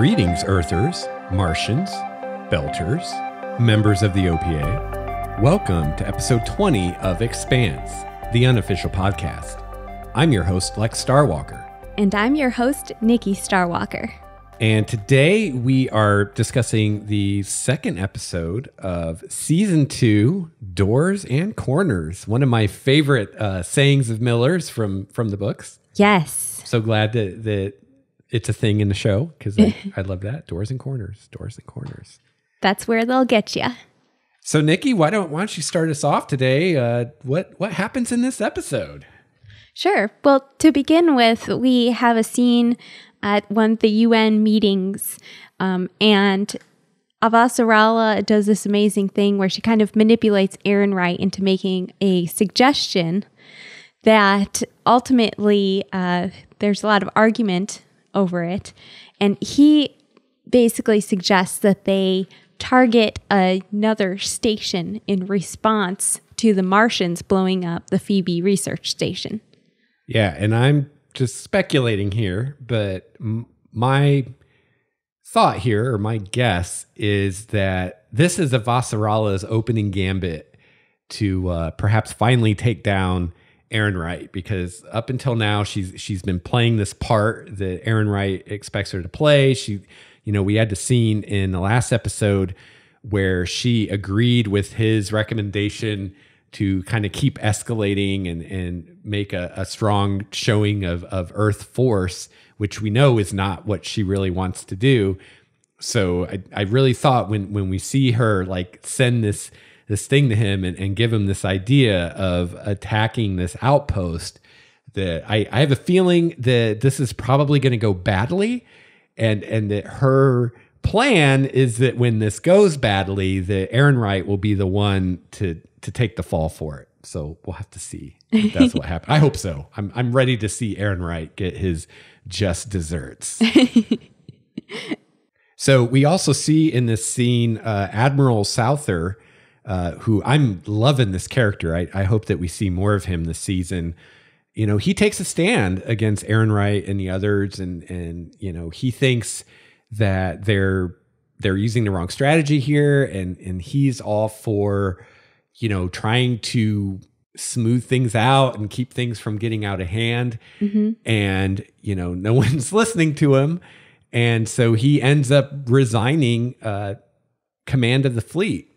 Greetings, Earthers, Martians, Belters, members of the OPA. Welcome to episode 20 of Expanse, the unofficial podcast. I'm your host, Lex Starwalker. And I'm your host, Nikki Starwalker. And today we are discussing the second episode of Season 2, Doors and Corners, one of my favorite sayings of Miller's from the books. Yes. So glad that it's a thing in the show, because I love that. Doors and corners, doors and corners. That's where they'll get you. So, Nikki, why don't you start us off today? What happens in this episode? Sure. Well, to begin with, we have a scene at one of the UN meetings, and Avasarala does this amazing thing where she kind of manipulates Aaron Wright into making a suggestion that ultimately there's a lot of argument over it. And he basically suggests that they target another station in response to the Martians blowing up the Phoebe research station. Yeah, and I'm just speculating here, but my thought here, or my guess, is that this is Avasarala's opening gambit to perhaps finally take down Aaron Wright, because up until now she's been playing this part that Aaron Wright expects her to play. We had the scene in the last episode where she agreed with his recommendation to kind of keep escalating and make a strong showing of Earth force, which we know is not what she really wants to do. So I really thought when we see her like send this thing to him and give him this idea of attacking this outpost, that I have a feeling that this is probably going to go badly, and that her plan is that when this goes badly, that Aaron Wright will be the one to take the fall for it. So we'll have to see if that's what happens. I hope so. I'm ready to see Aaron Wright get his just desserts. So we also see in this scene Admiral Souther, who I'm loving this character. I hope that we see more of him this season. He takes a stand against Aaron Wright and the others, and he thinks that they're using the wrong strategy here, and he's all for trying to smooth things out and keep things from getting out of hand. Mm-hmm. And no one's listening to him, and so he ends up resigning command of the fleet.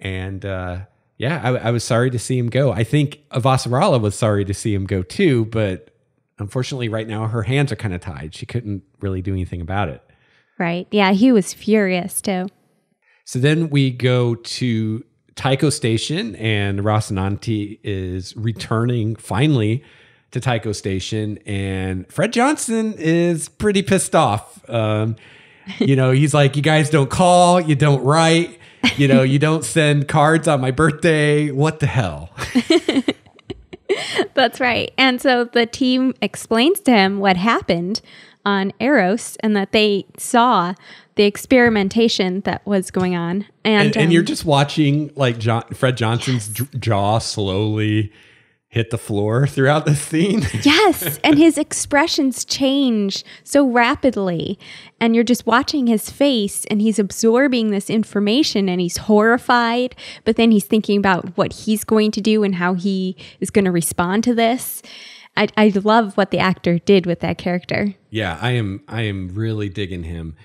And I was sorry to see him go. I think Avasarala was sorry to see him go too, but unfortunately right now her hands are kind of tied. She couldn't really do anything about it. Right. Yeah, he was furious too. So then we go to Tycho Station, and Rocinante is returning finally to Tycho Station, and Fred Johnson is pretty pissed off. He's like, you guys don't call, you don't write. You don't send cards on my birthday. What the hell? That's right. And so the team explains to him what happened on Eros, and that they saw the experimentation that was going on. And you're just watching like Fred Johnson's jaw slowly hit the floor throughout the scene. Yes, and his expressions change so rapidly, and you're just watching his face, and he's absorbing this information, and he's horrified, but then he's thinking about what he's going to do and how he is going to respond to this. I love what the actor did with that character. Yeah, I am really digging him.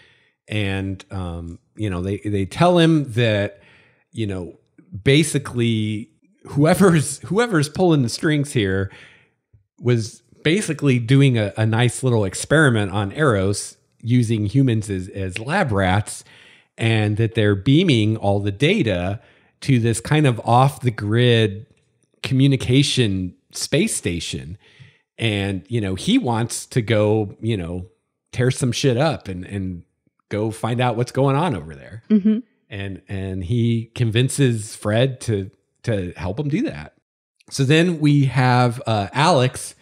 And they tell him that basically whoever's pulling the strings here was basically doing a nice little experiment on Eros using humans as lab rats, and that they're beaming all the data to this kind of off the grid communication space station. And, he wants to go, tear some shit up and go find out what's going on over there. Mm-hmm. And he convinces Fred to help him do that. So then we have Alex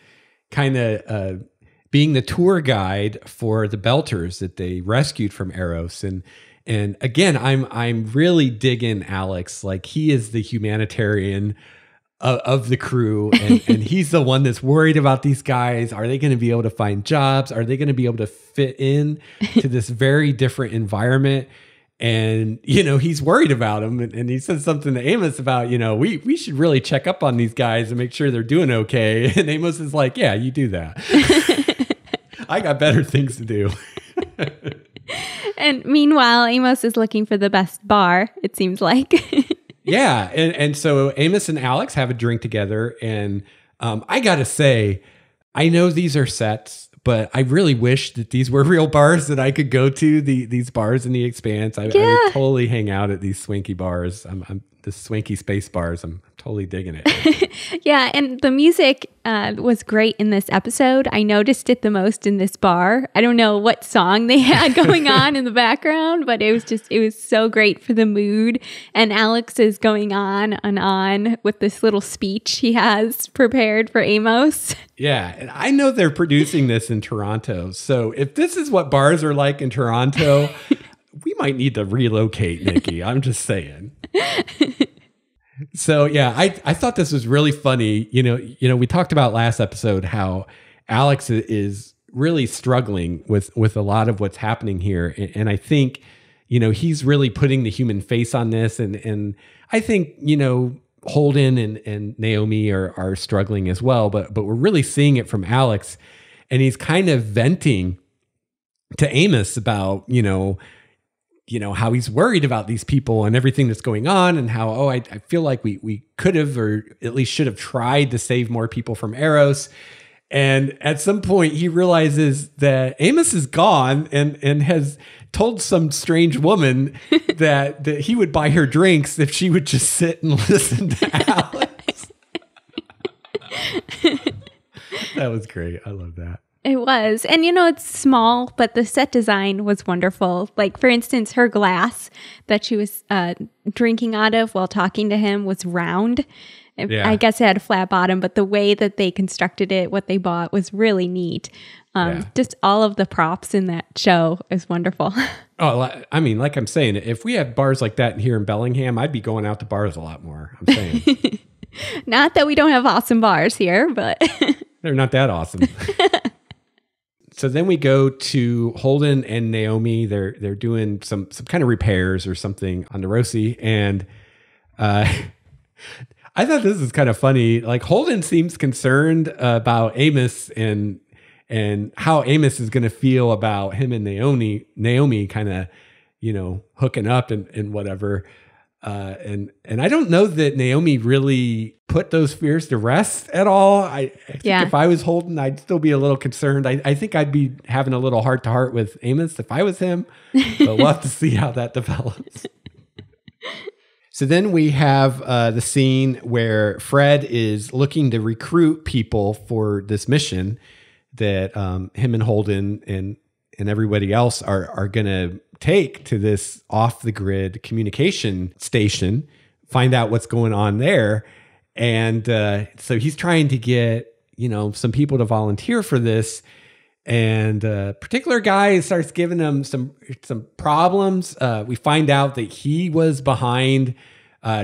kind of being the tour guide for the Belters that they rescued from Eros. And again, I'm really digging Alex. Like, he is the humanitarian of the crew. And he's the one that's worried about these guys. Are they going to be able to find jobs? Are they going to be able to fit in to this very different environment? And, he's worried about them. And he says something to Amos about, we should really check up on these guys and make sure they're doing okay. And Amos is like, yeah, you do that. I got better things to do. And meanwhile, Amos is looking for the best bar, it seems like. Yeah. And so Amos and Alex have a drink together. And I got to say, I know these are sets, but I really wish that these were real bars that I could go to, these bars in the Expanse. I would totally hang out at these swanky bars. The swanky space bars. I'm totally digging it. Yeah, and the music was great in this episode. I noticed it the most in this bar. I don't know what song they had going on in the background, but it was so great for the mood. And Alex is going on and on with this little speech he has prepared for Amos. Yeah, and I know they're producing this in Toronto. So if this is what bars are like in Toronto, we might need to relocate, Nikki. I'm just saying. So yeah, I thought this was really funny. We talked about last episode how Alex is really struggling with a lot of what's happening here, and I think he's really putting the human face on this, and I think Holden and Naomi are struggling as well, but we're really seeing it from Alex, and he's kind of venting to Amos about how he's worried about these people and everything that's going on, and how, I feel like we could have, or at least should have tried to save more people from Eros. And at some point he realizes that Amos is gone and has told some strange woman that he would buy her drinks if she would just sit and listen to Alex. That was great. I love that. It was. And it's small, but the set design was wonderful. Like, for instance, her glass that she was drinking out of while talking to him was round. Yeah. I guess it had a flat bottom, but the way that they constructed it, what they bought, was really neat. Just all of the props in that show is wonderful. Oh, I mean, like I'm saying, if we had bars like that here in Bellingham, I'd be going out to bars a lot more. I'm saying. Not that we don't have awesome bars here, but they're not that awesome. So then we go to Holden and Naomi. They're doing some kind of repairs or something on the Rossi, and I thought this is kind of funny. Like, Holden seems concerned about Amos and how Amos is going to feel about him and Naomi kind of hooking up and whatever. And I don't know that Naomi really put those fears to rest at all. I think if I was Holden, I'd still be a little concerned. I think I'd be having a little heart to heart with Amos if I was him, but we'll have to see how that develops. So then we have the scene where Fred is looking to recruit people for this mission that him and Holden and everybody else are going to take to this off-the-grid communication station, find out what's going on there. And so he's trying to get, some people to volunteer for this. And a particular guy starts giving him some problems. We find out that he was behind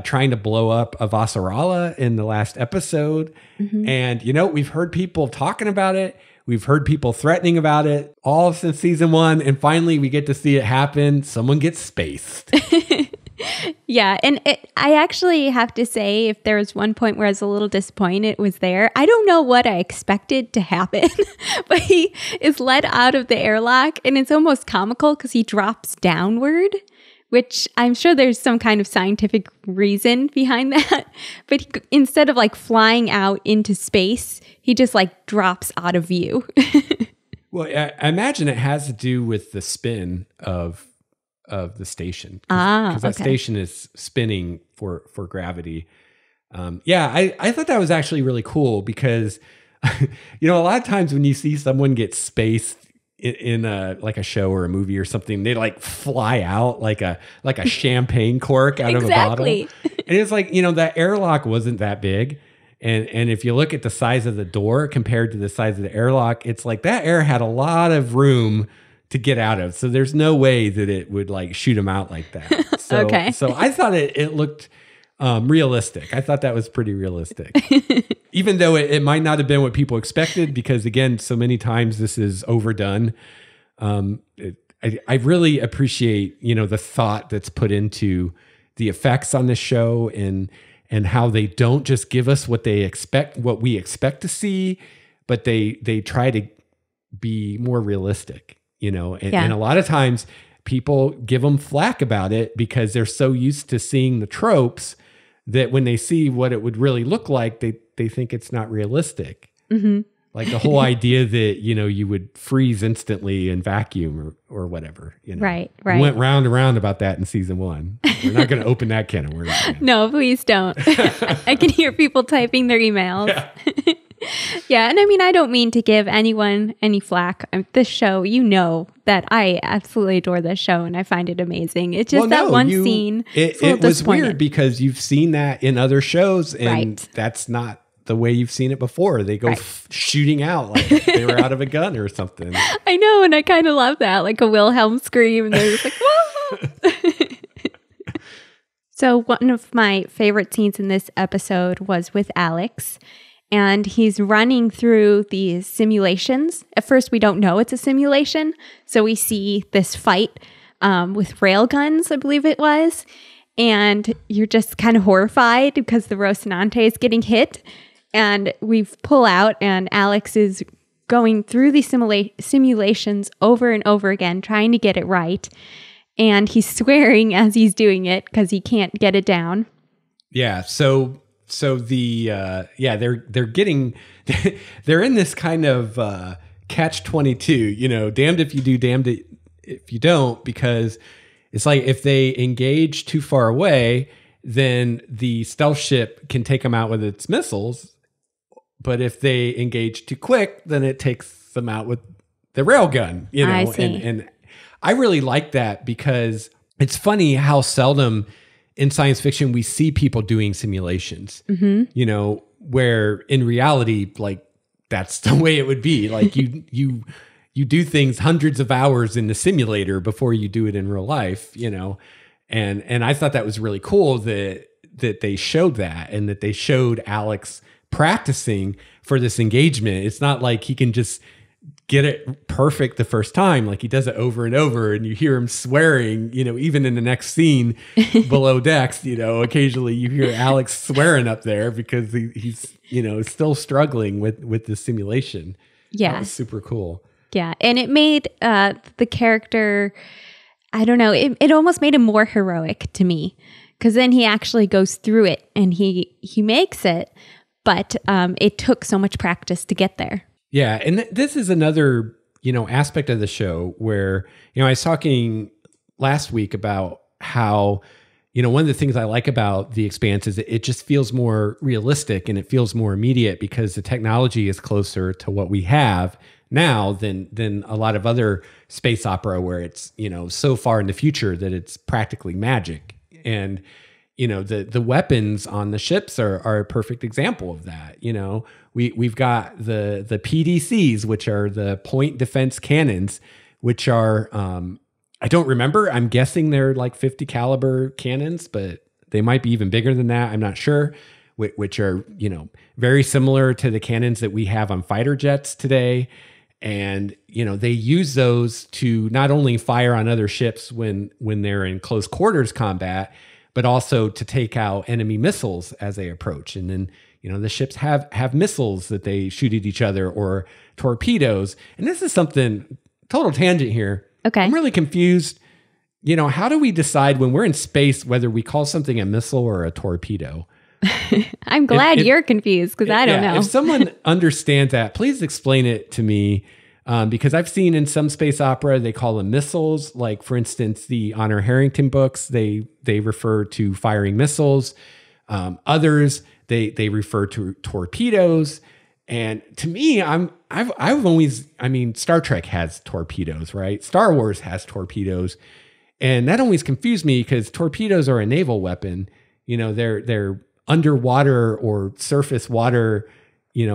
trying to blow up Avasarala in the last episode. Mm-hmm. And, we've heard people talking about it. We've heard people threatening about it all since season 1. And finally, we get to see it happen. Someone gets spaced. Yeah. And I actually have to say, if there was one point where I was a little disappointed, it was there. I don't know what I expected to happen, but he is let out of the airlock, and it's almost comical because he drops downward, which I'm sure there's some kind of scientific reason behind that. But instead of flying out into space, he just drops out of view. Well, I imagine it has to do with the spin of the station. Because that station is spinning for gravity. I thought that was actually really cool because, a lot of times when you see someone get spaced in a show or a movie or something, they fly out like a champagne cork out of a bottle. And it's that airlock wasn't that big. And if you look at the size of the door compared to the size of the airlock, it's that air had a lot of room to get out of. So there's no way that it would shoot them out like that. So, Okay. So I thought it looked realistic. I thought that was pretty realistic. Even though it might not have been what people expected, because again, so many times this is overdone. I really appreciate, the thought that's put into the effects on this show and how they don't just give us what we expect to see, but they try to be more realistic, and a lot of times people give them flack about it because they're so used to seeing the tropes that when they see what it would really look like, they think it's not realistic. Mm-hmm. Like the whole idea that, you would freeze instantly in vacuum or whatever. Right. We went round and round about that in season 1. We're not going to open that can of worms. No, please don't. I can hear people typing their emails. Yeah. Yeah, and I don't mean to give anyone any flack. This show, that I absolutely adore this show and I find it amazing. It's just scene. It was weird because you've seen that in other shows and that's not the way you've seen it before. They go shooting out like they were out of a gun or something. I know, and I kind of love that, like a Wilhelm scream. And they're just like, whoa! So one of my favorite scenes in this episode was with Alex. And he's running through these simulations. At first, we don't know it's a simulation. So we see this fight with railguns, I believe it was. And you're just kind of horrified because the Rocinante is getting hit. And we pull out, and Alex is going through these simulations over and over again, trying to get it right. And he's swearing as he's doing it because he can't get it down. Yeah, So they're getting, they're in this kind of catch-22, damned if you do, damned if you don't, because it's like if they engage too far away, then the stealth ship can take them out with its missiles. But if they engage too quick, then it takes them out with the railgun, I see. And I really like that because it's funny how seldom in science fiction, we see people doing simulations, where in reality, like that's the way it would be. Like you do things hundreds of hours in the simulator before you do it in real life, and I thought that was really cool that they showed that and that they showed Alex practicing for this engagement. It's not like he can just get it perfect the first time. Like he does it over and over and you hear him swearing, even in the next scene below decks, occasionally you hear Alex swearing up there because he's, still struggling with the simulation. Yeah. That was super cool. Yeah. And it made the character, I don't know, it almost made him more heroic to me because then he actually goes through it and he makes it, but it took so much practice to get there. Yeah, and this is another, aspect of the show where, I was talking last week about how, one of the things I like about The Expanse is it just feels more realistic and it feels more immediate because the technology is closer to what we have now than a lot of other space opera where it's, so far in the future that it's practically magic. And the weapons on the ships are a perfect example of that. We've got the PDCs, which are the point defense cannons, which are, I don't remember. I'm guessing they're like 50 caliber cannons, but they might be even bigger than that. I'm not sure, which are, very similar to the cannons that we have on fighter jets today. And, they use those to not only fire on other ships when they're in close quarters combat, but also to take out enemy missiles as they approach. And then, the ships have missiles that they shoot at each other or torpedoes. And this is something, total tangent here. Okay. I'm really confused. How do we decide when we're in space whether we call something a missile or a torpedo? I'm glad you're confused because I don't know. If someone understands that, please explain it to me. Because I've seen in some space opera, they call them missiles. Like, for instance, the Honor Harrington books, they refer to firing missiles. Others, they refer to torpedoes. And to me, I've always, Star Trek has torpedoes, right? Star Wars has torpedoes. And that always confused me because torpedoes are a naval weapon. They're underwater or surface water,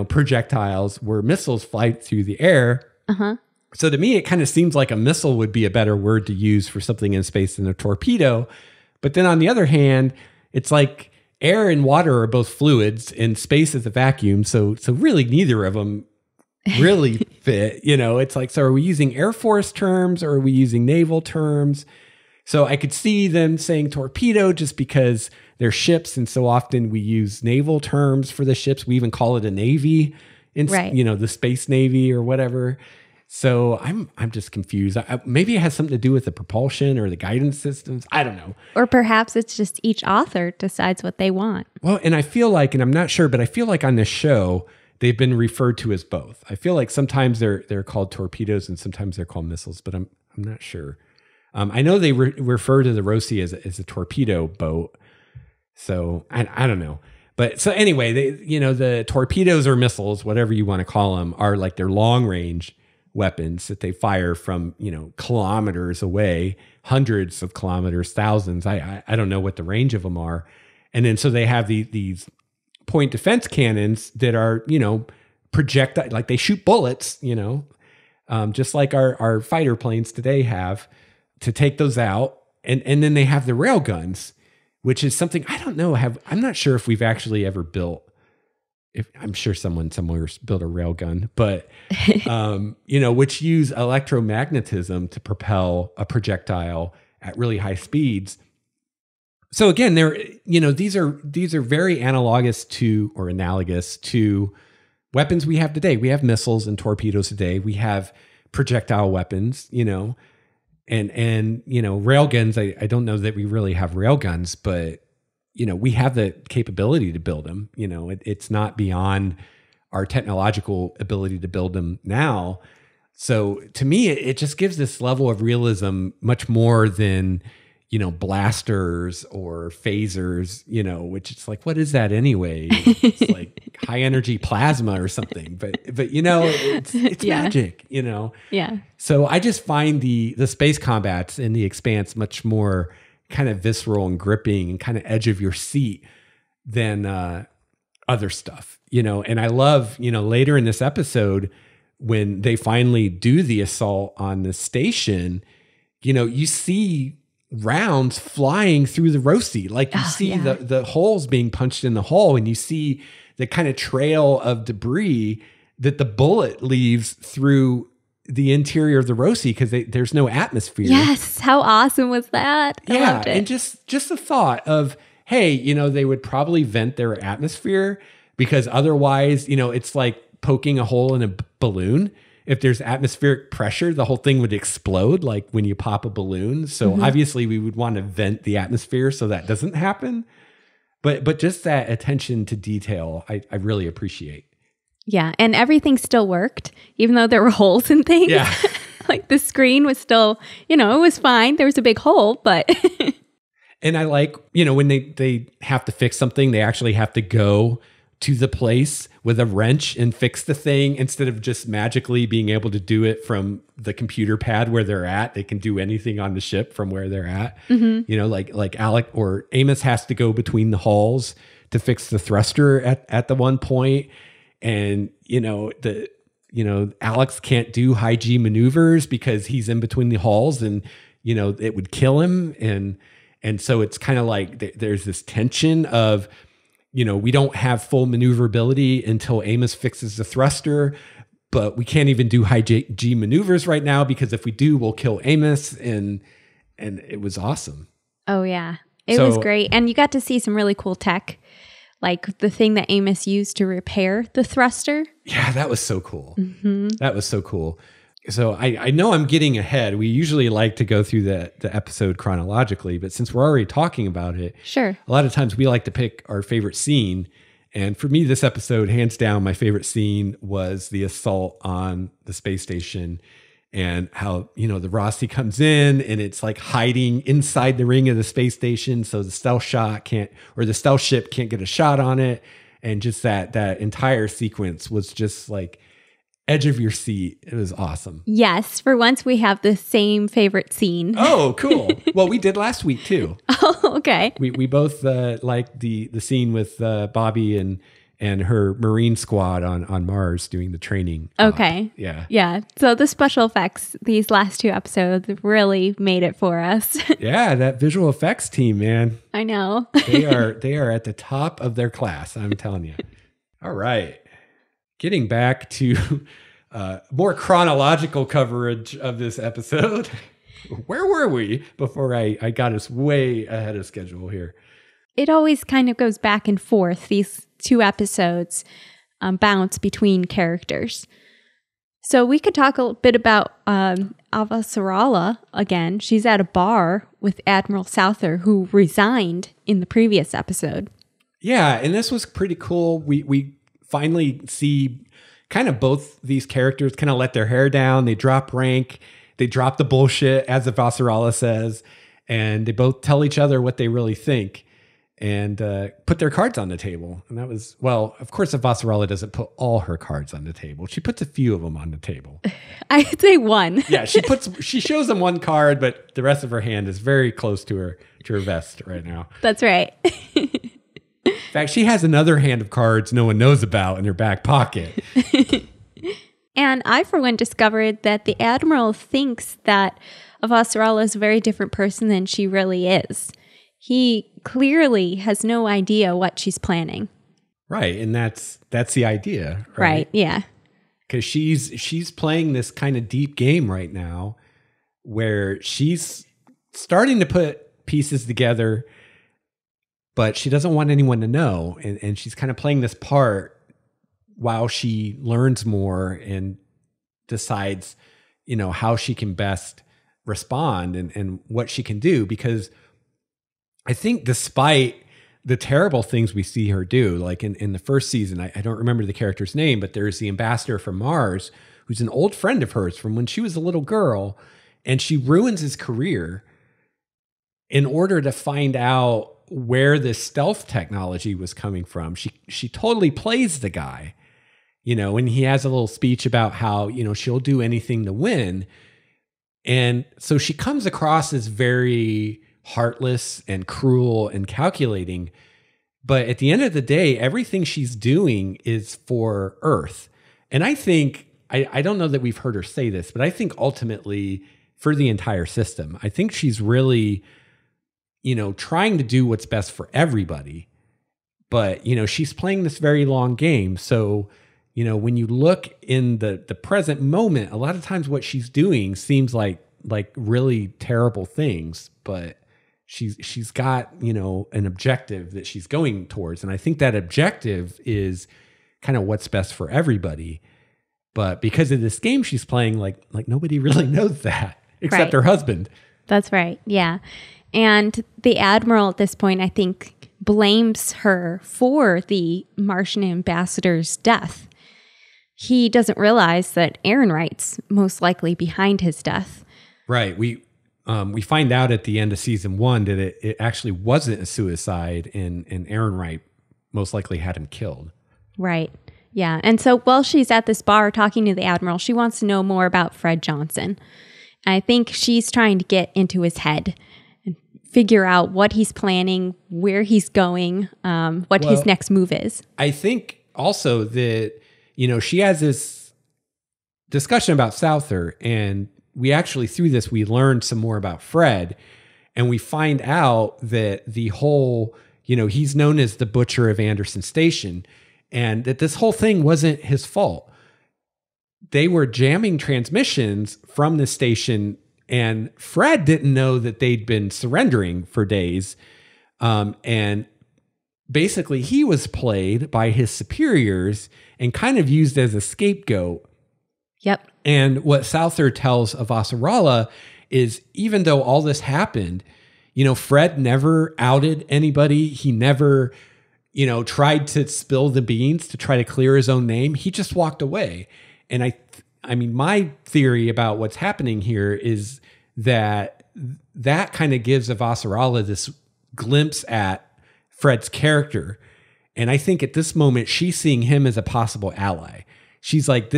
projectiles where missiles fly through the air. Uh-huh. So to me, it kind of seems like a missile would be a better word to use for something in space than a torpedo. But then on the other hand, it's like air and water are both fluids and space is a vacuum. So really neither of them really fit. It's like, so are we using Air Force terms or are we using naval terms? So I could see them saying torpedo just because they're ships. And so often we use naval terms for the ships. We even call it a navy, the space navy or whatever. So I'm just confused. Maybe it has something to do with the propulsion or the guidance systems. I don't know. Or perhaps it's just each author decides what they want. Well, and I feel like, and I'm not sure, but I feel like on this show, they've been referred to as both. I feel like sometimes they're called torpedoes and sometimes they're called missiles, but I'm not sure. I know they refer to the Rosie as a torpedo boat. So I don't know. But so anyway, the torpedoes or missiles, whatever you want to call them, are like their long range weapons that they fire from, kilometers away, hundreds of kilometers, thousands. I don't know what the range of them are. And then so they have these point defense cannons that are, projectile, like they shoot bullets, just like our fighter planes today have, to take those out. And then they have the rail guns, which is something I don't know. I'm not sure if we've actually ever built. I'm sure someone somewhere built a rail gun, but which use electromagnetism to propel a projectile at really high speeds. So again, these are very analogous to weapons we have today. We have missiles and torpedoes today. We have projectile weapons, and rail guns. I don't know that we really have rail guns, but we have the capability to build them. It's not beyond our technological ability to build them now. So to me, it just gives this level of realism much more than, blasters or phasers, which it's like, what is that anyway? It's like high energy plasma or something, but it's magic, Yeah. So I just find the space combats in the Expanse much more kind of visceral and gripping and kind of edge of your seat than other stuff, and I love, later in this episode, when they finally do the assault on the station, you see rounds flying through the Rosie. Like you see the holes being punched in the hull, and you see the kind of trail of debris that the bullet leaves through the interior of the Rosie because there's no atmosphere. Yes. How awesome was that? I loved it. And just the thought of, hey, they would probably vent their atmosphere because otherwise, it's like poking a hole in a balloon. If there's atmospheric pressure, the whole thing would explode like when you pop a balloon. So obviously we would want to vent the atmosphere so that doesn't happen. But just that attention to detail, I really appreciate. Yeah. And everything still worked, even though there were holes and things. Yeah. Like the screen was still, it was fine. There was a big hole, but. And I like, when they have to fix something, they actually have to go to the place with a wrench and fix the thing instead of just magically being able to do it from the computer pad where they're at. They can do anything on the ship from where they're at. Like Alec or Amos has to go between the hulls to fix the thruster at the one point. And, Alex can't do high G maneuvers because he's in between the hulls and, it would kill him. And so it's kind of like there's this tension of, we don't have full maneuverability until Amos fixes the thruster, but we can't even do high G maneuvers right now because if we do, we'll kill Amos. And it was awesome. Oh, yeah. It was great. And you got to see some really cool tech, like the thing that Amos used to repair the thruster. Yeah, that was so cool. That was so cool. So I know I'm getting ahead. We usually like to go through the episode chronologically, but since we're already talking about it, sure. A lot of times we like to pick our favorite scene. And for me, this episode, hands down, my favorite scene was the assault on the space station and how, the Rosie comes in and it's like hiding inside the ring of the space station. So the stealth ship can't get a shot on it. And just that entire sequence was just like edge of your seat. It was awesome. Yes. For once we have the same favorite scene. Oh, cool. Well, we did last week too. Oh, okay. We both liked the scene with Bobby and and her Marine squad on Mars doing the training. Okay. Yeah. Yeah. So the special effects, these last 2 episodes really made it for us. Yeah, that visual effects team, man. I know. They are at the top of their class, I'm telling you. All right. Getting back to more chronological coverage of this episode. Where were we before I got us way ahead of schedule here? It always kind of goes back and forth. These 2 episodes bounce between characters. So we could talk a bit about Avasarala again. She's at a bar with Admiral Souther, who resigned in the previous episode. Yeah, and this was pretty cool. We finally see kind of both these characters kind of let their hair down. They drop rank. They drop the bullshit, as Avasarala says, and they both tell each other what they really think and put their cards on the table. And that was, well, of course, Avasarala doesn't put all her cards on the table. She puts a few of them on the table. I'd say 1. Yeah, she shows them 1 card, but the rest of her hand is very close to her vest right now. That's right. In fact, she has another hand of cards no one knows about in her back pocket. And I, for one, discovered that the Admiral thinks that Avasarala is a very different person than she really is. He clearly has no idea what she's planning. Right, and that's the idea, Right, yeah. Because she's playing this kind of deep game right now where she's starting to put pieces together, but she doesn't want anyone to know. And she's kind of playing this part while she learns more and decides, how she can best respond and what she can do. Because I think despite the terrible things we see her do, like in the first season, I don't remember the character's name, but there's the ambassador from Mars, who's an old friend of hers from when she was a little girl, and she ruins his career in order to find out where this stealth technology was coming from. She totally plays the guy. And he has a little speech about how, she'll do anything to win. And so she comes across as very heartless and cruel and calculating. But at the end of the day, everything she's doing is for Earth. And I think, I don't know that we've heard her say this, but I think ultimately for the entire system, I think she's really, trying to do what's best for everybody. But, she's playing this very long game. So, when you look in the present moment, a lot of times what she's doing seems like really terrible things, but she's got, an objective that she's going towards. And I think that objective is kind of what's best for everybody. But because of this game she's playing, like nobody really knows that except her husband. That's right. Yeah. And the Admiral at this point, I think, blames her for the Martian ambassador's death. He doesn't realize that Ehrenreit's most likely behind his death. Right. We find out at the end of season 1 that it actually wasn't a suicide, and Ehrenreit most likely had him killed. Right. Yeah. And so while she's at this bar talking to the Admiral, she wants to know more about Fred Johnson. I think she's trying to get into his head and figure out what he's planning, where he's going, what his next move is. I think also that, she has this discussion about Souther, and we actually, through this, we learned some more about Fred, and we find out that the whole, he's known as the Butcher of Anderson Station, and that this whole thing wasn't his fault. They were jamming transmissions from the station, and Fred didn't know that they'd been surrendering for days. And basically he was played by his superiors and kind of used as a scapegoat. Yep. And what Souther tells Avasarala is, even though all this happened, Fred never outed anybody. He never, tried to spill the beans to try to clear his own name. He just walked away. And I mean, my theory about what's happening here is that kind of gives Avasarala this glimpse at Fred's character. And I think at this moment, she's seeing him as a possible ally. She's like,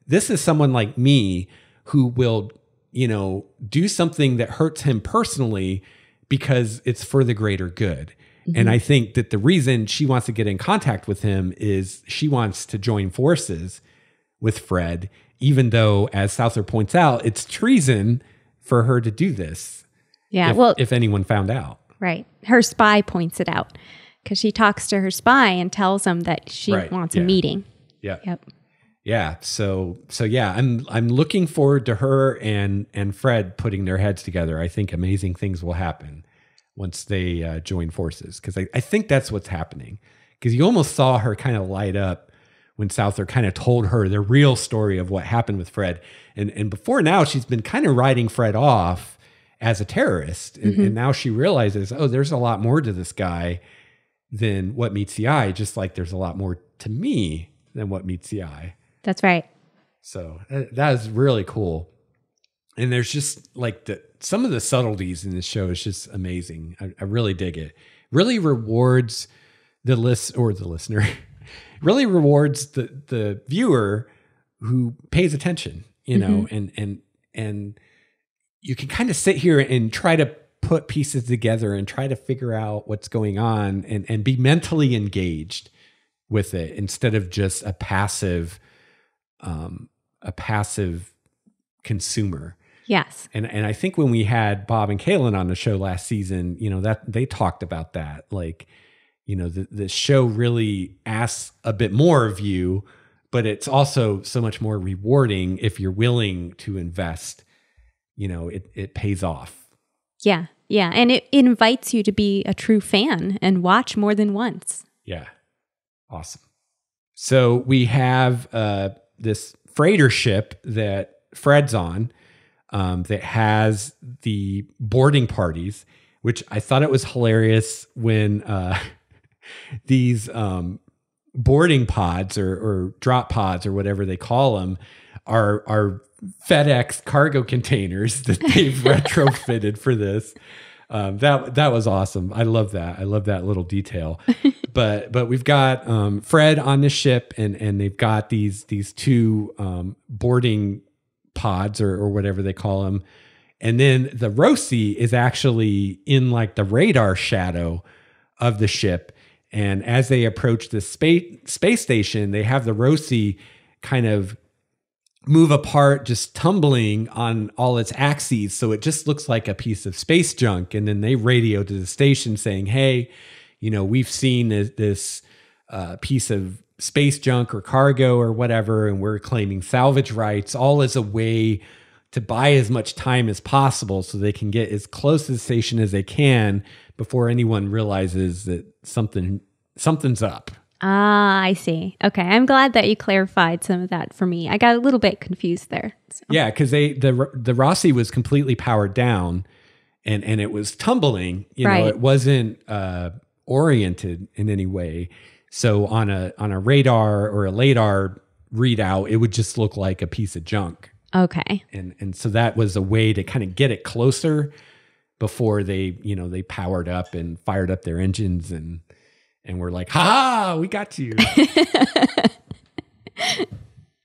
this is someone like me who will, do something that hurts him personally because it's for the greater good. And I think that the reason she wants to get in contact with him is she wants to join forces with Fred, even though, as Souther points out, it's treason for her to do this. Yeah, if anyone found out. Right. Her spy points it out because she talks to her spy and tells him that she wants a meeting. Yeah. Yep. Yeah. So yeah, I'm looking forward to her and Fred putting their heads together. I think amazing things will happen once they join forces, because I think that's what's happening. Because you almost saw her kind of light up when Souther kind of told her the real story of what happened with Fred. And before now, she's been kind of writing Fred off as a terrorist. And now she realizes, oh, there's a lot more to this guy than what meets the eye, just like there's a lot more to me than what meets the eye. That's right. So that is really cool. And there's just like some of the subtleties in this show is just amazing. I really dig it. Really rewards the listener, really rewards the viewer who pays attention, you know, and you can kind of sit here and try to put pieces together and try to figure out what's going on and be mentally engaged with it instead of just a passive consumer. Yes. And I think when we had Bob and Kaylin on the show last season, you know, that they talked about that. Like, you know, the show really asks a bit more of you, but it's also so much more rewarding if you're willing to invest. You know, it pays off. Yeah. Yeah. And it invites you to be a true fan and watch more than once. Yeah. Awesome. So we have this freighter ship that Fred's on that has the boarding parties, which I thought it was hilarious when these boarding pods or drop pods or whatever they call them are FedEx cargo containers that they've retrofitted for this. That was awesome. I love that. I love that little detail. But we've got Fred on the ship, and they've got these two boarding pods or whatever they call them. And then the Rosie is actually in like the radar shadow of the ship. And as they approach the space station, they have the Rosie kind of move apart, just tumbling on all its axes. So it just looks like a piece of space junk. And then they radio to the station saying, hey, you know, we've seen this piece of space junk or cargo or whatever, and we're claiming salvage rights, all as a way to buy as much time as possible so they can get as close to the station as they can before anyone realizes that something's up. Ah, I see. Okay. I'm glad that you clarified some of that for me. I got a little bit confused there. So. Yeah, because the Rosie was completely powered down and it was tumbling. You know, it wasn't oriented in any way. So on a radar or a LiDAR readout, it would just look like a piece of junk. Okay. And so that was a way to kind of get it closer before they powered up and fired up their engines and we're like, ha, we got you.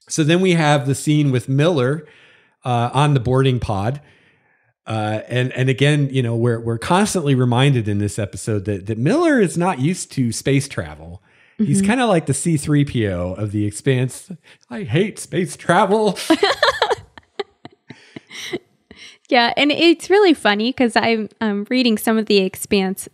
So then we have the scene with Miller on the boarding pod. And again, you know, we're constantly reminded in this episode that Miller is not used to space travel. He's kind of like the C-3PO of the Expanse. I hate space travel. Yeah, and it's really funny because I'm reading some of the Expanse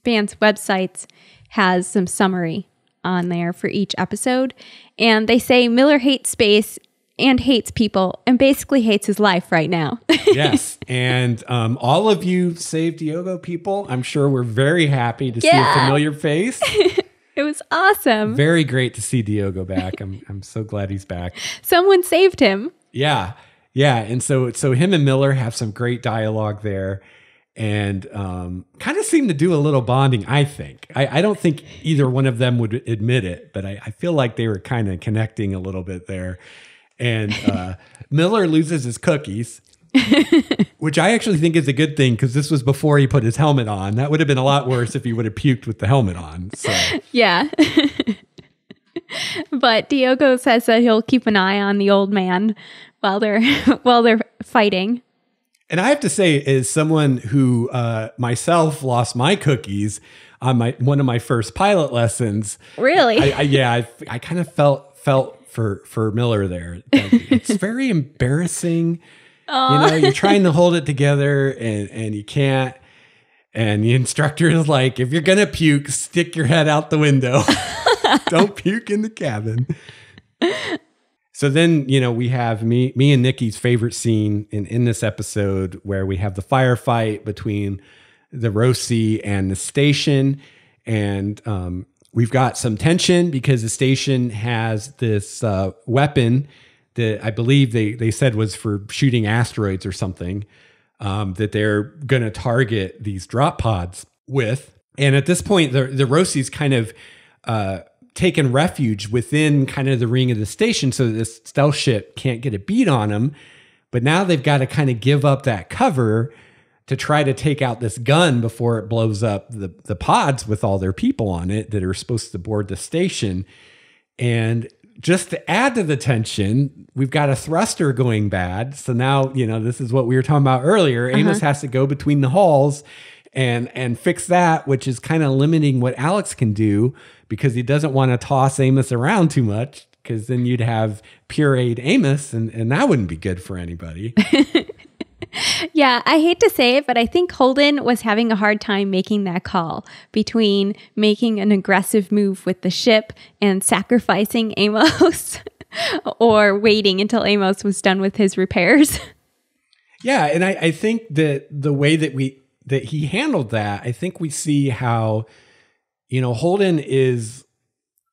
websites has some summary on there for each episode. And they say Miller hates space and hates people and basically hates his life right now. Yes. And all of you Save Diogo people, I'm sure we're very happy to see a familiar face. It was awesome. Very great to see Diogo back. I'm so glad he's back. Someone saved him. Yeah. Yeah. And so him and Miller have some great dialogue there. And kind of seem to do a little bonding, I think. I don't think either one of them would admit it, but I feel like they were kind of connecting a little bit there. And Miller loses his cookies, which I actually think is a good thing because this was before he put his helmet on. That would have been a lot worse if he would have puked with the helmet on. So. Yeah. But Diogo says that he'll keep an eye on the old man while they're fighting. And I have to say, as someone who myself lost my cookies on one of my first pilot lessons. Really? I kind of felt for Miller there. It's very embarrassing. You're trying to hold it together and you can't. And the instructor is like, if you're going to puke, stick your head out the window. Don't puke in the cabin. So then, we have me and Nikki's favorite scene in this episode where we have the firefight between the Rossi and the station. And we've got some tension because the station has this weapon that I believe they said was for shooting asteroids or something. That they're going to target these drop pods with. And at this point, the Rossi's kind of taken refuge within kind of the ring of the station so that this stealth ship can't get a beat on them. But now they've got to kind of give up that cover to try to take out this gun before it blows up the pods with all their people on it that are supposed to board the station. And just to add to the tension, we've got a thruster going bad. So now, this is what we were talking about earlier. Amos has to go between the hulls and fix that, which is kind of limiting what Alex can do because he doesn't want to toss Amos around too much because then you'd have pureed Amos and that wouldn't be good for anybody. Yeah, I hate to say it, but I think Holden was having a hard time making that call between making an aggressive move with the ship and sacrificing Amos or waiting until Amos was done with his repairs. Yeah, and I think that the way that he handled that, I think we see how, Holden is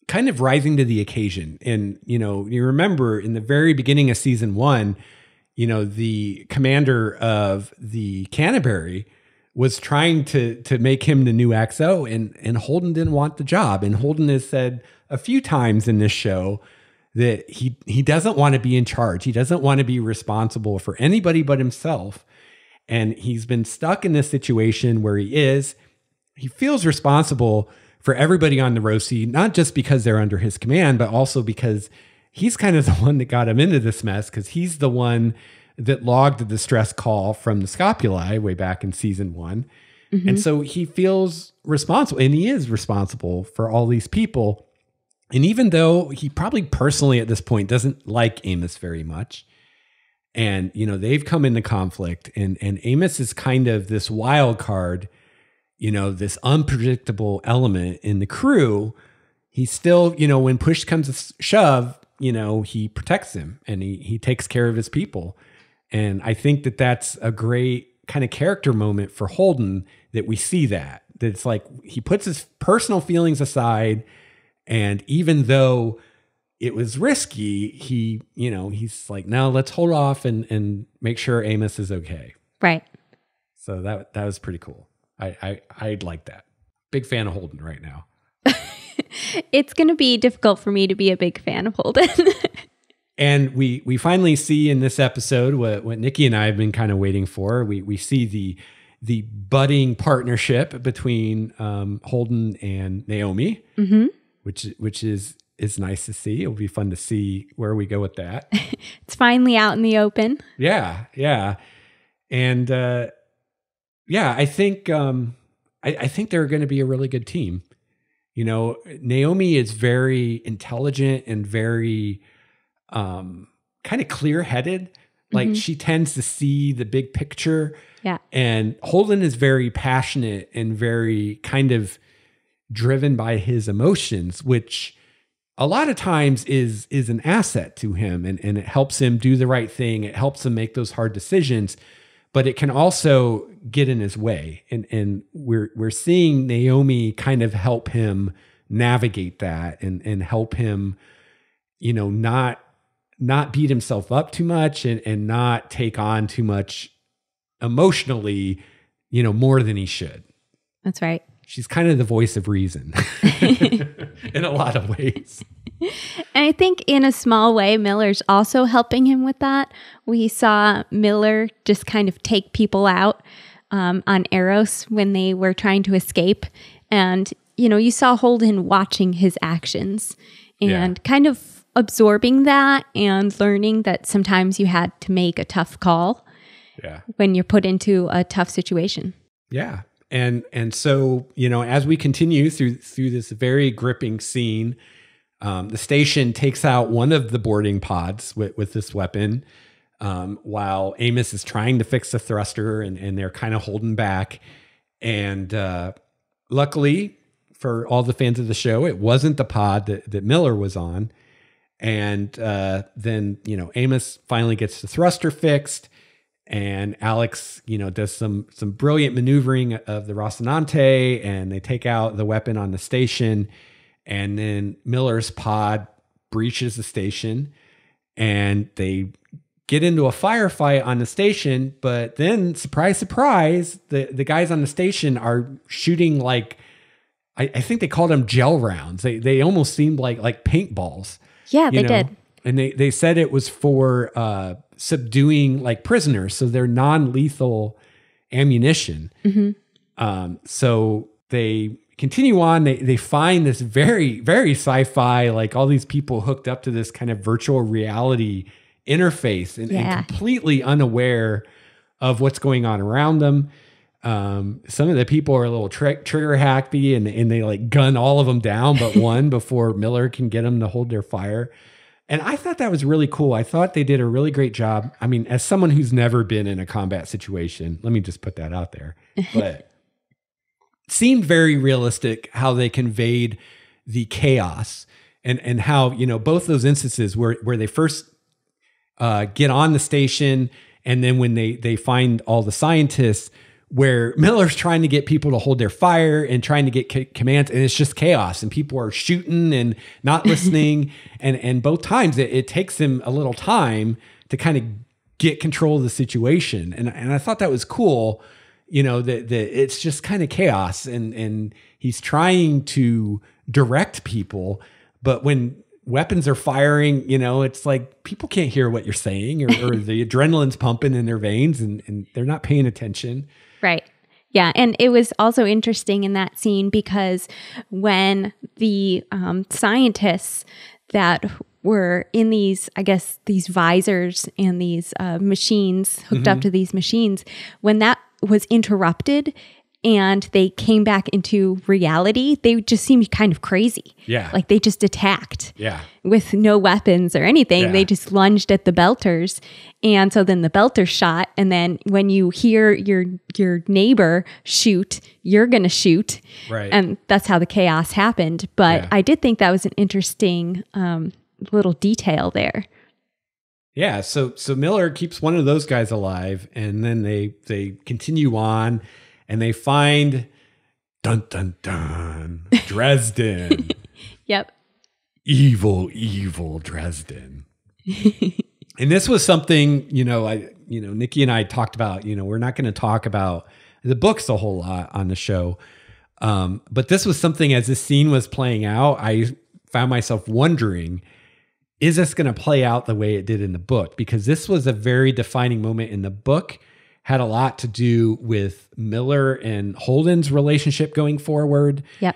kind of rising to the occasion. And, you remember in the very beginning of season 1, the commander of the Canterbury was trying to make him the new XO and Holden didn't want the job. And Holden has said a few times in this show that he doesn't want to be in charge. He doesn't want to be responsible for anybody but himself. And he's been stuck in this situation where he feels responsible for everybody on the Rossi, not just because they're under his command, but also because he's kind of the one that got him into this mess because he's the one that logged the distress call from the Scopuli way back in season 1. Mm-hmm. And so he feels responsible, and he is responsible for all these people. And even though he probably personally at this point doesn't like Amos very much, and, they've come into conflict and Amos is kind of this wild card, this unpredictable element in the crew, he still, when push comes to shove, he protects him and he takes care of his people. And I think that that's a great kind of character moment for Holden that we see that it's like he puts his personal feelings aside. And even though it was risky, he's like, no, let's hold off and make sure Amos is okay. Right. So that was pretty cool. I'd like that. Big fan of Holden right now. It's going to be difficult for me to be a big fan of Holden. And we finally see in this episode what Nikki and I have been kind of waiting for. We see the budding partnership between Holden and Naomi, mm-hmm. which is nice to see. It'll be fun to see where we go with that. It's finally out in the open. Yeah. And I think they're going to be a really good team. Naomi is very intelligent and very kind of clear-headed. Like mm-hmm. she tends to see the big picture. Yeah. And Holden is very passionate and very kind of driven by his emotions, which a lot of times is an asset to him and it helps him do the right thing. It helps him make those hard decisions, but it can also get in his way. And we're seeing Naomi kind of help him navigate that and help him, not beat himself up too much and not take on too much emotionally, more than he should. That's right. She's kind of the voice of reason in a lot of ways. And I think in a small way, Miller's also helping him with that. We saw Miller just kind of take people out on Eros when they were trying to escape. And, you saw Holden watching his actions and kind of absorbing that and learning that sometimes you had to make a tough call. Yeah. when you're put into a tough situation. Yeah. And so, as we continue through this very gripping scene, the station takes out one of the boarding pods with this weapon, while Amos is trying to fix the thruster, and they're kind of holding back. And luckily for all the fans of the show, it wasn't the pod that Miller was on. And then, Amos finally gets the thruster fixed, and Alex, does some brilliant maneuvering of the Rocinante, and they take out the weapon on the station. And then Miller's pod breaches the station, and they get into a firefight on the station. But then, surprise, surprise, the guys on the station are shooting like, I think they called them gel rounds. They almost seemed like paintballs. Yeah, they did. And they said it was for subduing like prisoners, so they're non-lethal ammunition. So they continue on. They find this very, very sci-fi, like all these people hooked up to this kind of virtual reality interface, and completely unaware of what's going on around them. Some of the people are a little trigger happy, and they like gun all of them down but one before Miller can get them to hold their fire. And I thought that was really cool. I thought they did a really great job. I mean, as someone who's never been in a combat situation, let me just put that out there, but it seemed very realistic how they conveyed the chaos, and how, both those instances where they first get on the station, and then when they find all the scientists, where Miller's trying to get people to hold their fire and trying to get commands, and it's just chaos, and people are shooting and not listening. and both times it takes him a little time to kind of get control of the situation. And I thought that was cool, that it's just kind of chaos, and he's trying to direct people, but when weapons are firing, it's like people can't hear what you're saying, or the adrenaline's pumping in their veins, and they're not paying attention. Right. Yeah. And it was also interesting in that scene because when the scientists that were in these, I guess, these visors and these machines hooked up to these machines, when that was interrupted and they came back into reality, they just seemed kind of crazy. Yeah. Like they just attacked. Yeah. With no weapons or anything. Yeah. They just lunged at the belters. And so then the belters shot. And then when you hear your neighbor shoot, you're going to shoot. Right. And that's how the chaos happened. But I did think that was an interesting little detail there. Yeah. So Miller keeps one of those guys alive, and then they continue on. And they find, dun, dun, dun, Dresden. Yep. Evil, evil Dresden. And this was something, Nikki and I talked about, we're not going to talk about the books a whole lot on the show. But this was something, as this scene was playing out, I found myself wondering, is this going to play out the way it did in the book? Because this was a very defining moment in the book. Had a lot to do with Miller and Holden's relationship going forward. Yep.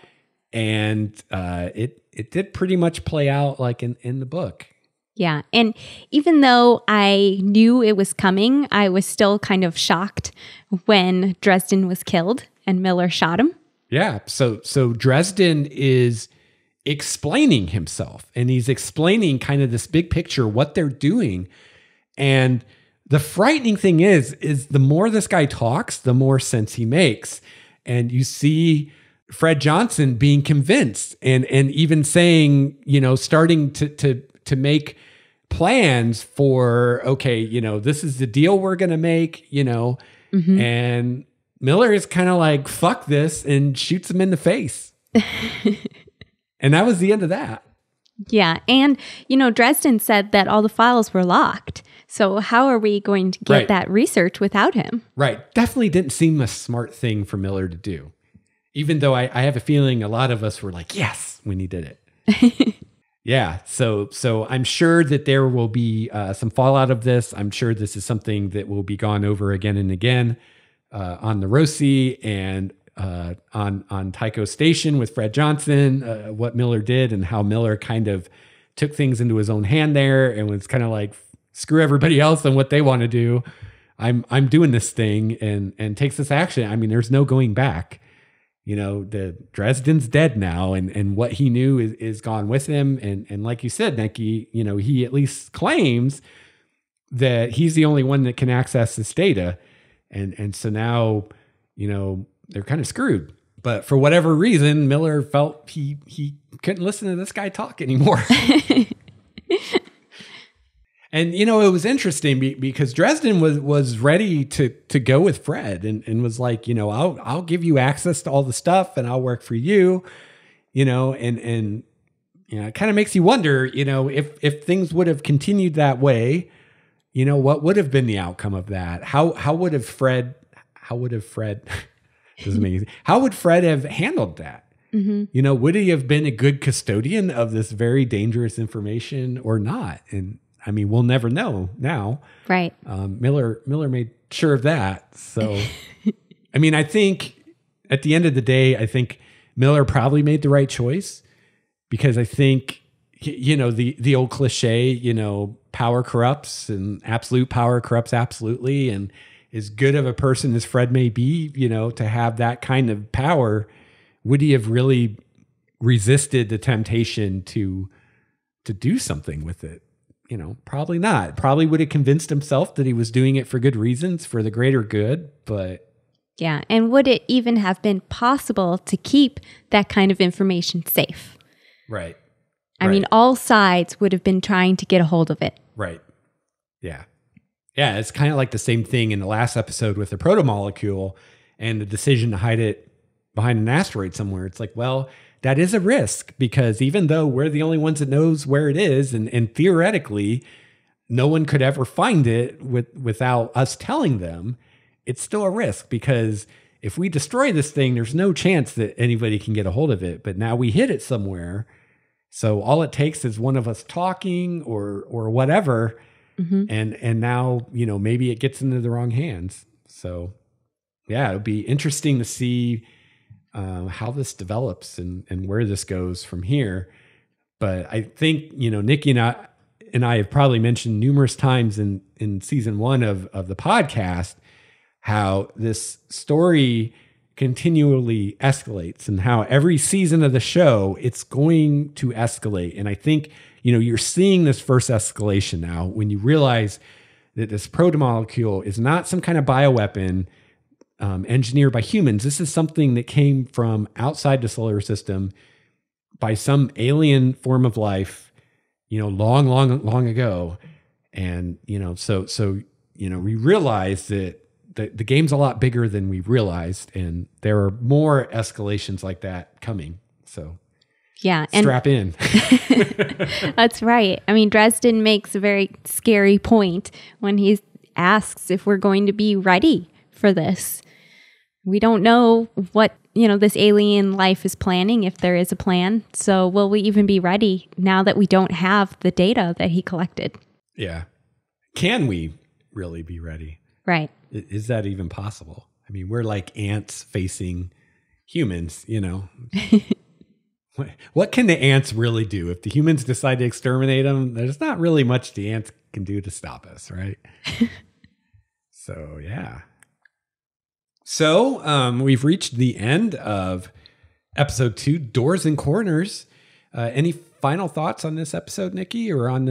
And it did pretty much play out like in the book. Yeah. And even though I knew it was coming, I was still kind of shocked when Dresden was killed and Miller shot him. Yeah. So Dresden is explaining himself, and he's explaining kind of this big picture, what they're doing. And the frightening thing is the more this guy talks, the more sense he makes. And you see Fred Johnson being convinced and even saying, starting to make plans for, okay, this is the deal we're going to make, and Miller is kind of like, fuck this, and shoots him in the face. And that was the end of that. Yeah. And, Dresden said that all the files were locked. So how are we going to get that research without him? Right. Definitely didn't seem a smart thing for Miller to do. Even though I have a feeling a lot of us were like, yes, when he did it. Yeah. So I'm sure that there will be some fallout of this. I'm sure this is something that will be gone over again and again on the Rossi and on Tycho Station with Fred Johnson, what Miller did and how Miller kind of took things into his own hand there and was kind of like, screw everybody else and what they want to do. I'm doing this thing and takes this action. I mean, there's no going back. The Dresden's dead now, and what he knew is gone with him. And like you said, Nikki, he at least claims that he's the only one that can access this data. And so now, they're kind of screwed. But for whatever reason, Miller felt he couldn't listen to this guy talk anymore. And, it was interesting because Dresden was ready to go with Fred and was like, I'll give you access to all the stuff and I'll work for you, and it kind of makes you wonder, if things would have continued that way, what would have been the outcome of that? How would Fred this is amazing. How would Fred have handled that? Mm-hmm. Would he have been a good custodian of this very dangerous information or not? And I mean, we'll never know now. Right. Miller made sure of that. So, I mean, I think at the end of the day, I think Miller probably made the right choice because I think, the old cliche, power corrupts and absolute power corrupts absolutely. And as good of a person as Fred may be, to have that kind of power, would he have really resisted the temptation to do something with it? Probably not. Probably would have convinced himself that he was doing it for good reasons, for the greater good, but... Yeah, and would it even have been possible to keep that kind of information safe? Right. I mean, all sides would have been trying to get a hold of it. Right. Yeah. Yeah, it's kind of like the same thing in the last episode with the protomolecule and the decision to hide it behind an asteroid somewhere. It's like, well... that is a risk because even though we're the only ones that knows where it is, and theoretically, no one could ever find it without us telling them, it's still a risk because if we destroy this thing, there's no chance that anybody can get a hold of it. But now we hid it somewhere. So all it takes is one of us talking or whatever. Mm-hmm. And now, maybe it gets into the wrong hands. So yeah, it'll be interesting to see how this develops and where this goes from here. But I think, Nikki and I have probably mentioned numerous times in season 1 of the podcast, how this story continually escalates and how every season of the show, it's going to escalate. And I think, you're seeing this first escalation now when you realize that this protomolecule is not some kind of bioweapon engineered by humans. This is something that came from outside the solar system by some alien form of life, long ago. And, so we realize that the game's a lot bigger than we realized. And there are more escalations like that coming. So yeah, strap in. That's right. I mean, Dresden makes a very scary point when he asks if we're going to be ready for this. We don't know what, this alien life is planning, if there is a plan. So will we even be ready now that we don't have the data that he collected? Yeah. Can we really be ready? Right. Is that even possible? I mean, we're like ants facing humans, What can the ants really do? If the humans decide to exterminate them, there's not really much the ants can do to stop us, right? So, yeah. So we've reached the end of episode 2, Doors and Corners. Any final thoughts on this episode, Nikki, or on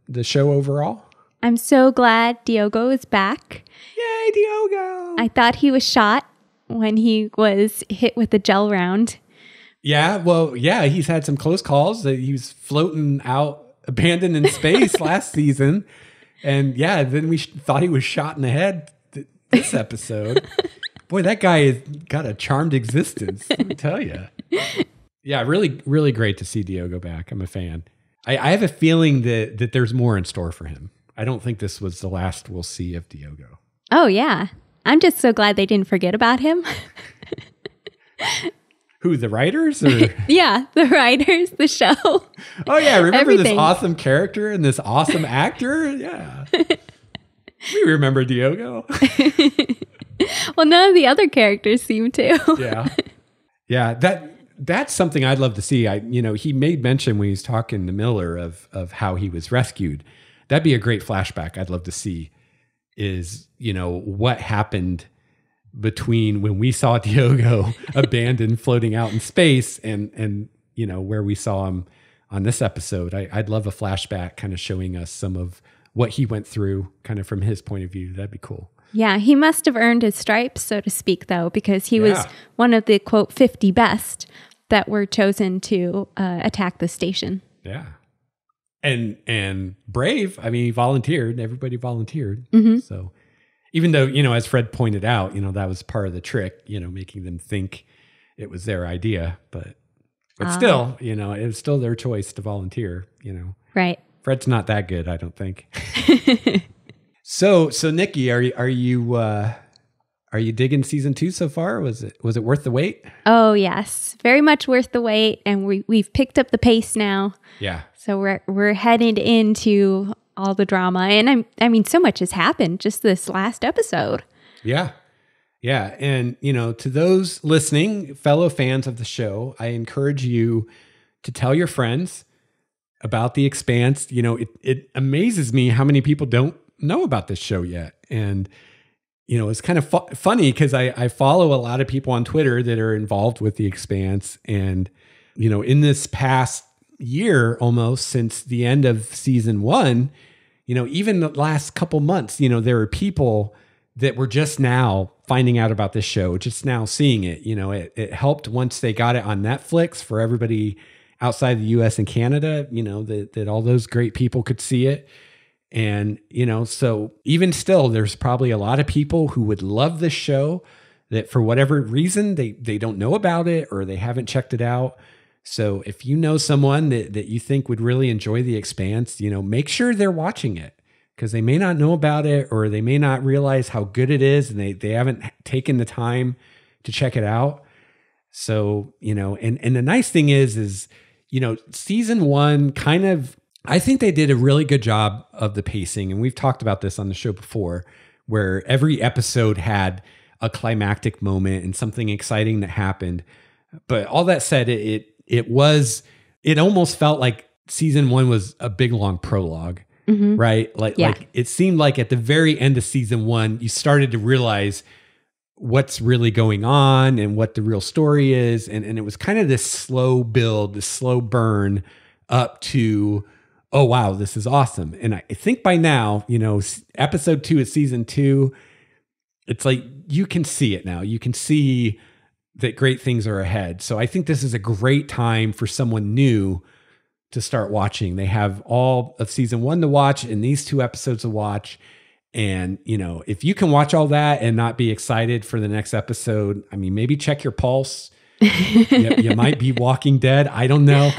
the show overall? I'm so glad Diogo is back. Yay, Diogo! I thought he was shot when he was hit with the gel round. Yeah, well, yeah, he's had some close calls. He was floating out, abandoned in space last season. And yeah, then we thought he was shot in the head this episode. Boy, that guy has got a charmed existence, let me tell you. Yeah, really, really great to see Diogo back. I'm a fan. I have a feeling that there's more in store for him. I don't think this was the last we'll see of Diogo. Oh, yeah. I'm just so glad they didn't forget about him. Who, the writers? Or? Yeah, the writers, the show. Oh, yeah. Remember everything. This awesome character and this awesome actor? Yeah. We remember Diogo. Well, none of the other characters seem to. Yeah. Yeah, that's something I'd love to see. He made mention when he was talking to Miller of how he was rescued. That'd be a great flashback I'd love to see. is, what happened between when we saw Diogo abandoned floating out in space and where we saw him on this episode. I'd love a flashback kind of showing us some of what he went through kind of from his point of view. That'd be cool. Yeah, he must have earned his stripes, so to speak, though, because he was one of the, quote, 50 best that were chosen to attack the station. Yeah. And brave. I mean, he volunteered. Everybody volunteered. So even though, as Fred pointed out, that was part of the trick, making them think it was their idea. But still, it was still their choice to volunteer, Right. Fred's not that good, I don't think. So Nikki, are you digging season 2 so far? Was it worth the wait? Oh yes, very much worth the wait, and we've picked up the pace now. Yeah. So we're headed into all the drama, and I mean, so much has happened just this last episode. Yeah. Yeah, and to those listening, fellow fans of the show, I encourage you to tell your friends about The Expanse. It amazes me how many people don't know about this show yet. And, it's kind of funny because I follow a lot of people on Twitter that are involved with The Expanse. And, in this past year, almost since the end of season 1, even the last couple months, there are people that were just now finding out about this show, just now seeing it. It helped once they got it on Netflix for everybody outside the US and Canada, that all those great people could see it. And, so even still, there's probably a lot of people who would love this show that for whatever reason, they don't know about it or they haven't checked it out. So if you know someone that you think would really enjoy The Expanse, make sure they're watching it because they may not know about it or they may not realize how good it is and they haven't taken the time to check it out. So, and the nice thing is, season 1 kind of, I think they did a really good job of the pacing. And we've talked about this on the show before, where every episode had a climactic moment and something exciting that happened. But all that said, it almost felt like season 1 was a big long prologue, right? Like it seemed like at the very end of season 1, you started to realize what's really going on and what the real story is. And it was kind of this slow build, this slow burn up to, oh, wow, this is awesome. And I think by now, episode 2 of season 2, it's like you can see it now. You can see that great things are ahead. So I think this is a great time for someone new to start watching. They have all of season 1 to watch and these 2 episodes to watch. And, if you can watch all that and not be excited for the next episode, I mean, maybe check your pulse. You might be Walking Dead. I don't know.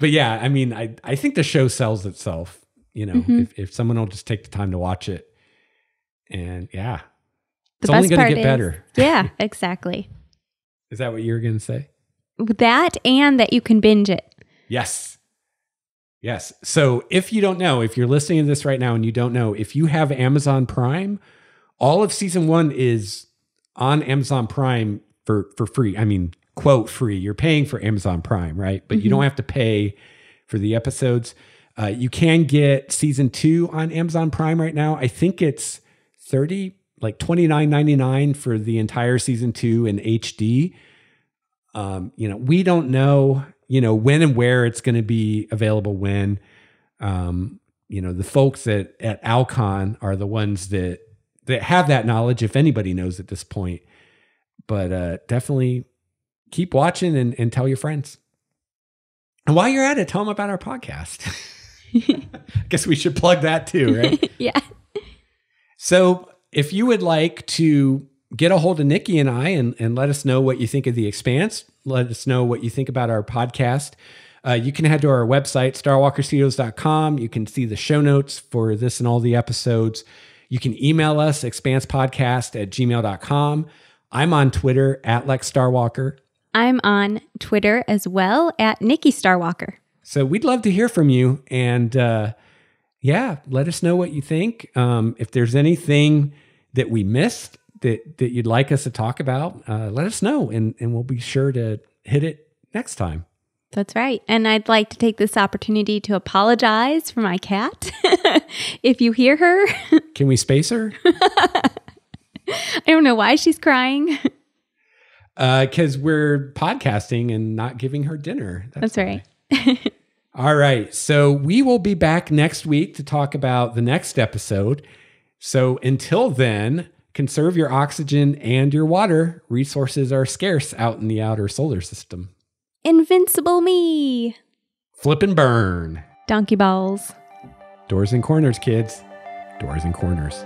But yeah, I mean, I think the show sells itself, if someone will just take the time to watch it. And yeah, it's only going to get better. Yeah, exactly. Is that what you were going to say? That and that you can binge it. Yes. Yes. So if you don't know, if you're listening to this right now and you don't know, if you have Amazon Prime, all of season 1 is on Amazon Prime for free. I mean, quote free. You're paying for Amazon Prime, right? But you don't have to pay for the episodes. You can get season 2 on Amazon Prime right now. I think it's $29.99 for the entire season 2 in HD. We don't know, when and where it's going to be available when. The folks at Alcon are the ones that have that knowledge, if anybody knows at this point. But definitely keep watching and tell your friends. And while you're at it, tell them about our podcast. I guess we should plug that too, right? Yeah. So if you would like to get a hold of Nikki and I and let us know what you think of The Expanse, let us know what you think about our podcast, you can head to our website, starwalkerstudios.com. You can see the show notes for this and all the episodes. You can email us, expansepodcast@gmail.com. I'm on Twitter @LexStarwalker. I'm on Twitter as well @Nikki Starwalker. So we'd love to hear from you. And let us know what you think. If there's anything that we missed that you'd like us to talk about, let us know. And we'll be sure to hit it next time. That's right. And I'd like to take this opportunity to apologize for my cat. If you hear her. Can we space her? I don't know why she's crying. Because we're podcasting and not giving her dinner. That's right. All right. So we will be back next week to talk about the next episode. So until then, conserve your oxygen and your water. Resources are scarce out in the outer solar system. Invincible me. Flip and burn. Donkey balls. Doors and corners, kids. Doors and corners.